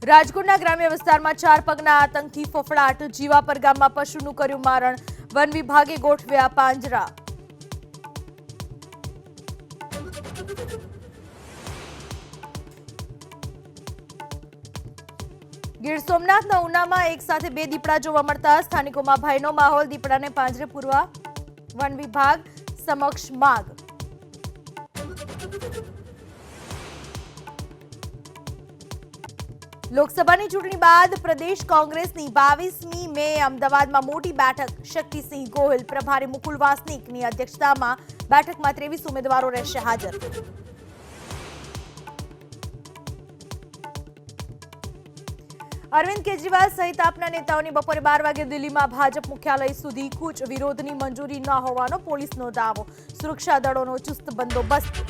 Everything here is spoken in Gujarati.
રાજકોટના ગ્રામ્ય વિસ્તારમાં 4 પગના આતંકથી ફફડાટ। જીવાપર ગામમાં પશુનું કર્યું મારણ। વન વિભાગે ગોઠવ્યા પાંજરા। ગીર સોમનાથના ઉનામાં એક સાથે 2 દીપડા જોવા મળતા સ્થાનિકોમાં ભયનો માહોલ। દીપડાને પાંજરે પૂરવા વન વિભાગ સમક્ષ માંગ। લોકસભાની ચૂંટણી બાદ પ્રદેશ કોંગ્રેસની 22મી મે અમદાવાદમાં મોટી બેઠક। શક્તિસિંહ ગોહિલ, પ્રભારી મુકુલ વાસનિકની અધ્યક્ષતામાં બેઠકમાં 23 ઉમેદવારો રહેશે હાજર। અરવિંદ કેજરીવાલ સહિત આપના નેતાઓની બપોરે 12 વાગે દિલ્હીમાં ભાજપ મુખ્યાલય સુધી કૂચ। વિરોધની મંજૂરી ન હોવાનો પોલીસનો દાવો। સુરક્ષા દળોનો ચુસ્ત બંદોબસ્ત।